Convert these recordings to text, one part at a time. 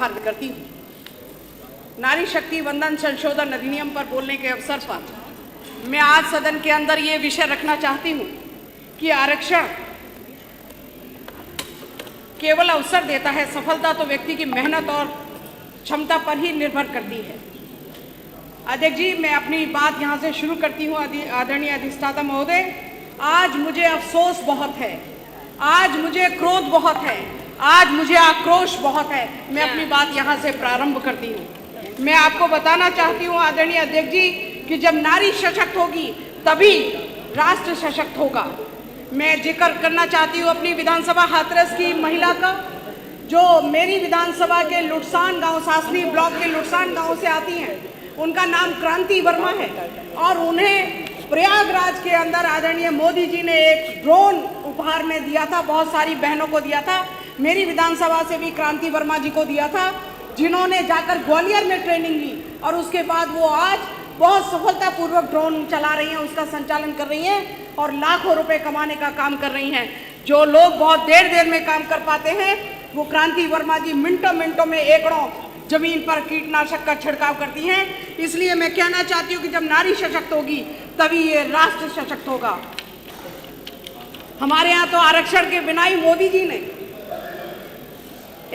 आभार करती हूँ। नारी शक्ति वंदन संशोधन अधिनियम पर बोलने के अवसर पर मैं आज सदन के अंदर ये विषय रखना चाहती हूँ कि आरक्षण केवल अवसर देता है, सफलता तो व्यक्ति की मेहनत और क्षमता पर ही निर्भर करती है। अध्यक्ष जी, मैं अपनी बात यहाँ से शुरू करती हूँ। आदरणीय अधिष्ठाता महोदय, आज मुझे अफसोस बहुत है, आज मुझे क्रोध बहुत है, आज मुझे आक्रोश बहुत है। मैं अपनी बात यहाँ से प्रारंभ करती हूँ। मैं आपको बताना चाहती हूँ आदरणीय अध्यक्ष जी कि जब नारी सशक्त होगी तभी राष्ट्र सशक्त होगा। मैं जिक्र करना चाहती हूँ अपनी विधानसभा हाथरस की महिला का, जो मेरी विधानसभा के लुटसान गांव, सासनी ब्लॉक के लुटसान गांव से आती हैं। उनका नाम क्रांति वर्मा है और उन्हें प्रयागराज के अंदर आदरणीय मोदी जी ने एक ड्रोन उपहार में दिया था, बहुत सारी बहनों को दिया था। मेरी विधानसभा से भी क्रांति वर्मा जी को दिया था, जिन्होंने जाकर ग्वालियर में ट्रेनिंग ली और उसके बाद वो आज बहुत सफलतापूर्वक ड्रोन चला रही हैं, उसका संचालन कर रही हैं और लाखों रुपए कमाने का काम कर रही हैं। जो लोग बहुत देर में काम कर पाते हैं, वो क्रांति वर्मा जी मिनटों में एकड़ों जमीन पर कीटनाशक का छिड़काव करती हैं। इसलिए मैं कहना चाहती हूँ कि जब नारी सशक्त होगी तभी ये राष्ट्र सशक्त होगा। हमारे यहाँ तो आरक्षण के बिना ही मोदी जी ने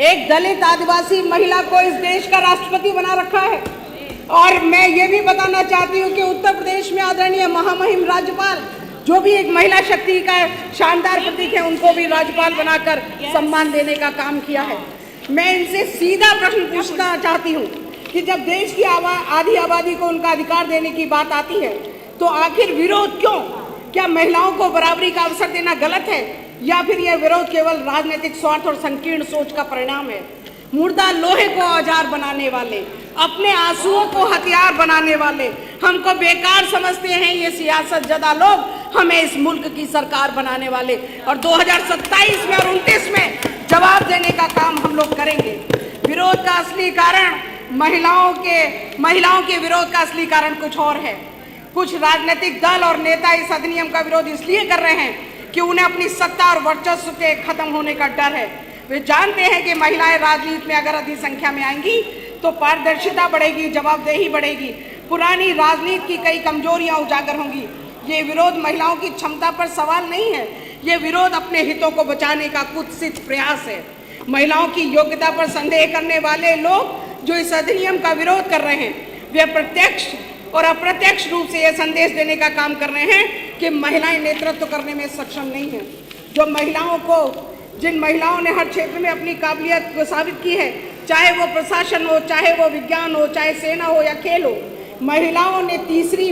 एक दलित आदिवासी महिला को इस देश का राष्ट्रपति बना रखा है। और मैं ये भी बताना चाहती हूँ कि उत्तर प्रदेश में आदरणीय महामहिम राज्यपाल, जो भी एक महिला शक्ति का शानदार प्रतीक है, उनको भी राज्यपाल बनाकर सम्मान देने का काम किया है। मैं इनसे सीधा प्रश्न पूछना चाहती हूँ कि जब देश की आधी आबादी को उनका अधिकार देने की बात आती है तो आखिर विरोध क्यों? क्या महिलाओं को बराबरी का अवसर देना गलत है या फिर यह विरोध केवल राजनीतिक स्वार्थ और संकीर्ण सोच का परिणाम है? मुर्दा लोहे को औजार बनाने वाले, अपने आंसुओं को हथियार बनाने वाले हमको बेकार समझते हैं ये सियासत ज़दा लोग, हमें इस मुल्क की सरकार बनाने वाले। और 2027 में और 29 में जवाब देने का काम हम लोग करेंगे। विरोध का असली कारण महिलाओं के विरोध का असली कारण कुछ और है। कुछ राजनीतिक दल और नेता इस अधिनियम का विरोध इसलिए कर रहे हैं कि उन्हें अपनी सत्ता और वर्चस्व के खत्म होने का डर है। वे जानते हैं कि महिलाएं राजनीति में अगर अधिक संख्या में आएंगी तो पारदर्शिता बढ़ेगी, जवाबदेही बढ़ेगी, पुरानी राजनीति की कई कमजोरियां उजागर होंगी। ये विरोध महिलाओं की क्षमता पर सवाल नहीं है, ये विरोध अपने हितों को बचाने का कुत्सित प्रयास है। महिलाओं की योग्यता पर संदेह करने वाले लोग जो इस अधिनियम का विरोध कर रहे हैं, वे प्रत्यक्ष और अप्रत्यक्ष रूप से यह संदेश देने का काम कर रहे हैं कि महिलाएं नेतृत्व करने में सक्षम नहीं हैं। जिन महिलाओं ने हर क्षेत्र में अपनी काबिलियत को साबित की है, चाहे वो प्रशासन हो, चाहे वो विज्ञान हो, चाहे सेना हो या खेल हो, महिलाओं ने तीसरी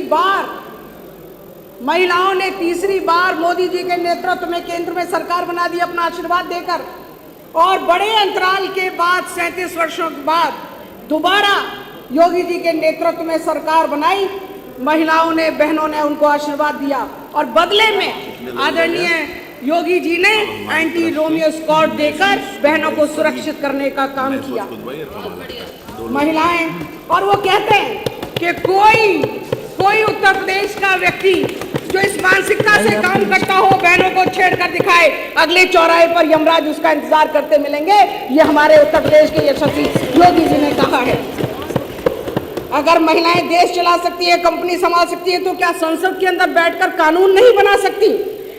बार मोदी जी के नेतृत्व में केंद्र में सरकार बना दी अपना आशीर्वाद देकर। और बड़े अंतराल के बाद 37 वर्षों के बाद दोबारा योगी जी के नेतृत्व में सरकार बनाई। महिलाओं ने, बहनों ने उनको आशीर्वाद दिया और बदले में आदरणीय योगी जी ने एंटी रोमियो स्क्वाड देकर बहनों को सुरक्षित करने का काम किया। महिलाएं, और वो कहते हैं कि कोई उत्तर प्रदेश का व्यक्ति जो इस मानसिकता से काम करता हो, बहनों को छेड़ कर दिखाए, अगले चौराहे पर यमराज उसका इंतजार करते मिलेंगे। ये हमारे उत्तर प्रदेश के यशस्वी योगी जी ने कहा है। अगर महिलाएं देश चला सकती है, कंपनी संभाल सकती है, तो क्या संसद के अंदर बैठकर कानून नहीं बना सकती?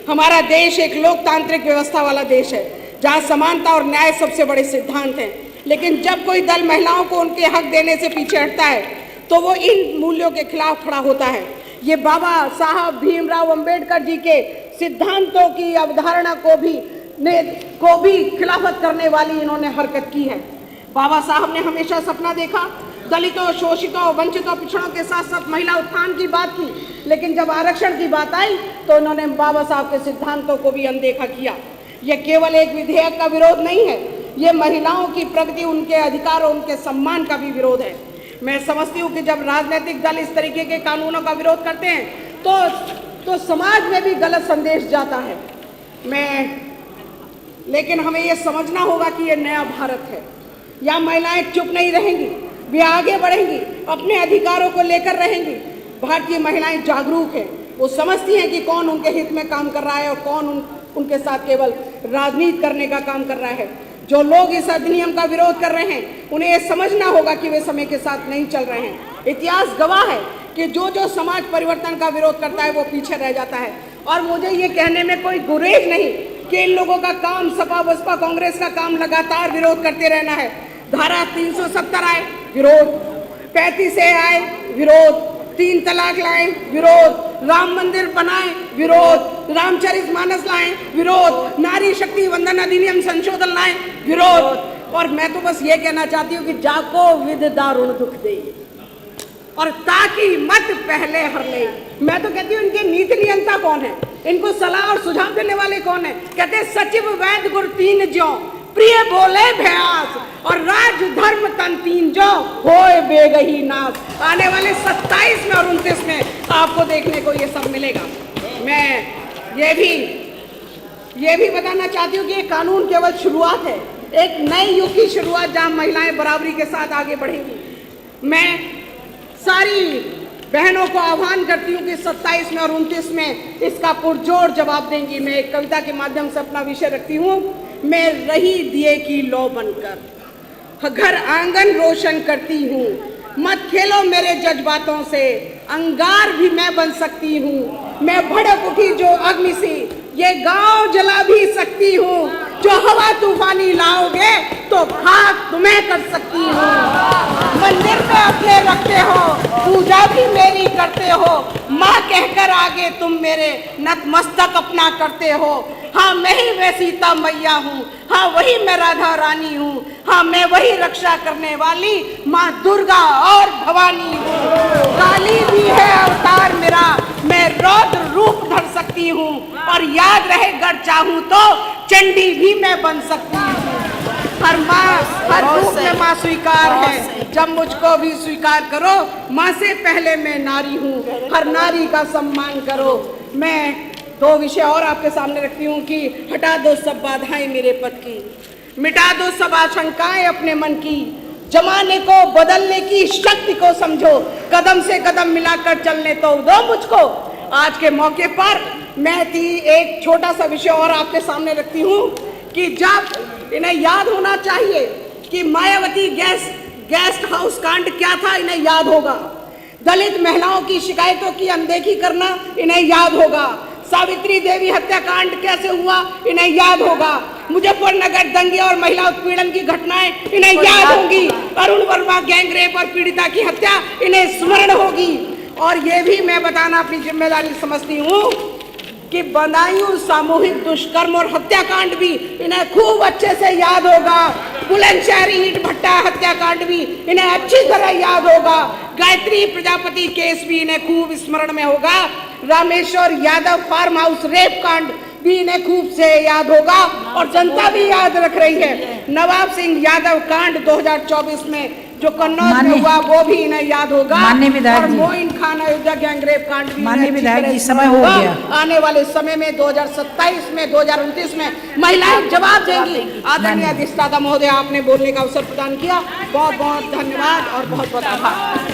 हमारा देश एक लोकतांत्रिक व्यवस्था वाला देश है जहां समानता और न्याय सबसे बड़े सिद्धांत हैं। लेकिन जब कोई दल महिलाओं को उनके हक देने से पीछे हटता है तो वो इन मूल्यों के खिलाफ खड़ा होता है। ये बाबा साहब भीमराव अंबेडकर जी के सिद्धांतों की अवधारणा को भी खिलाफत करने वाली इन्होंने हरकत की है। बाबा साहब ने हमेशा सपना देखा, दलितों, शोषितों, वंचितों, पिछड़ों के साथ साथ महिला उत्थान की बात की, लेकिन जब आरक्षण की बात आई तो उन्होंने बाबा साहब के सिद्धांतों को भी अनदेखा किया। यह केवल एक विधेयक का विरोध नहीं है, ये महिलाओं की प्रगति, उनके अधिकार और उनके सम्मान का भी विरोध है। मैं समझती हूँ कि जब राजनीतिक दल इस तरीके के कानूनों का विरोध करते हैं तो समाज में भी गलत संदेश जाता है। लेकिन हमें ये समझना होगा कि ये नया भारत है। यहाँ महिलाएं चुप नहीं रहेंगी, वे आगे बढ़ेंगी, अपने अधिकारों को लेकर रहेंगी। भारतीय महिलाएं जागरूक हैं, वो समझती हैं कि कौन उनके हित में काम कर रहा है और कौन उनके साथ केवल राजनीति करने का काम कर रहा है। जो लोग इस अधिनियम का विरोध कर रहे हैं उन्हें यह समझना होगा कि वे समय के साथ नहीं चल रहे हैं। इतिहास गवाह है कि जो समाज परिवर्तन का विरोध करता है वो पीछे रह जाता है। और मुझे ये कहने में कोई गुरेज नहीं कि इन लोगों का काम, सपा बसपा कांग्रेस का काम लगातार विरोध करते रहना है। धारा 370 आए विरोध, 35 आए विरोध, 3 तलाक लाए विरोध, राम मंदिर बनाए विरोध, रामचरितमानस लाए विरोध, नारी शक्ति वंदन अधिनियम संशोधन लाए विरोध। और मैं तो बस ये कहना चाहती हूँ कि जाको विद दारुण दुख दे और ताकि मत पहले हर ले। मैं तो कहती हूँ इनके नीति नियंता कौन है, इनको सलाह और सुझाव देने वाले कौन है? कहते हैं सचिव वैद्य गुर 3 ज्यों, प्रिय बोले भयास और राज धर्म तन 3 जो होए बेगही नाश। आने वाले 27 में और 29 में आपको देखने को ये सब मिलेगा। मैं ये भी बताना चाहती हूँ कि ये कानून केवल शुरुआत है, एक नए युग की शुरुआत जहाँ महिलाएं बराबरी के साथ आगे बढ़ेंगी। मैं सारी बहनों को आह्वान करती हूँ कि 27 में और 29 में इसका पुरजोर जवाब देंगी। मैं एक कविता के माध्यम से अपना विषय रखती हूँ। मैं रही दिए की लौ बनकर घर आंगन रोशन करती हूँ, मत खेलो मेरे जज्बातों से, अंगार भी मैं बन सकती हूँ। मैं भड़क उठी जो अग्नि से ये गांव जला भी सकती हूँ, जो हवा तूफानी लाओगे तो खाक तुम्हें कर सकती हूँ। मंदिर में अपने रखते हो, पूजा भी मेरी करते हो, माँ कहकर आगे तुम मेरे नतमस्तक अपना करते हो। हाँ मैं ही मैं सीता मैया हूँ, हाँ वही मैं राधा रानी हूँ, हाँ मैं वही रक्षा करने वाली माँ दुर्गा और भवानी हूँ। काली भी है अवतार मेरा, मैं रौद्र रूप धर सकती हूँ और याद रहे गर चाहूँ तो चंडी भी मैं बन सकती हूँ। हर माँ हर रूप में माँ स्वीकार है, जब मुझको भी स्वीकार करो, माँ से पहले मैं नारी हूँ, हर नारी का सम्मान करो। मैं 2 विषय और आपके सामने रखती हूँ कि हटा दो सब बाधाएं मेरे पथ की, मिटा दो सब आशंकाएं अपने मन की, जमाने को बदलने की शक्ति को समझो, कदम से कदम मिलाकर चलने तो दो मुझको। आज के मौके पर मैं एक छोटा सा विषय और आपके सामने रखती हूँ कि जब इन्हें याद होना चाहिए कि मायावती गेस्ट हाउस कांड क्या था, इन्हें याद होगा। दलित महिलाओं की शिकायतों की अनदेखी करना इन्हें याद होगा। सावित्री देवी हत्याकांड कैसे हुआ इन्हें याद होगा। मुजफ्फरनगर दंगे और महिला उत्पीड़न की घटनाएं इन्हें याद होंगी। अरुण वर्मा गैंगरेप और पीड़िता की हत्या इन्हें स्मरण होगी। और ये भी मैं बताना अपनी जिम्मेदारी समझती हूँ कि बदायूं सामूहिक दुष्कर्म और हत्याकांड भी इन्हें खूब अच्छे से याद होगा। बुलंदशहरी ईंट भट्टा हत्याकांड भी इन्हें अच्छी तरह याद होगा। गायत्री प्रजापति केस भी इन्हें खूब स्मरण में होगा। Rameshwar Yadav farm house rape कांड भी इन्हें खूब से याद होगा और जनता भी याद रख रही है। नवाब सिंह यादव कांड 2024 में जो कन्नौज में हुआ वो भी इन्हें याद होगा। और मोइन खान अयोध्या गैंगरेप कांड भी माननीय विधायक जी समय हो गया। आने वाले समय में 2027 में 2029 में महिलाएं जवाब देंगी। आदरणीय अधिष्ठाता महोदय आपने बोलने का अवसर प्रदान किया, बहुत बहुत धन्यवाद और बहुत बहुत आभार।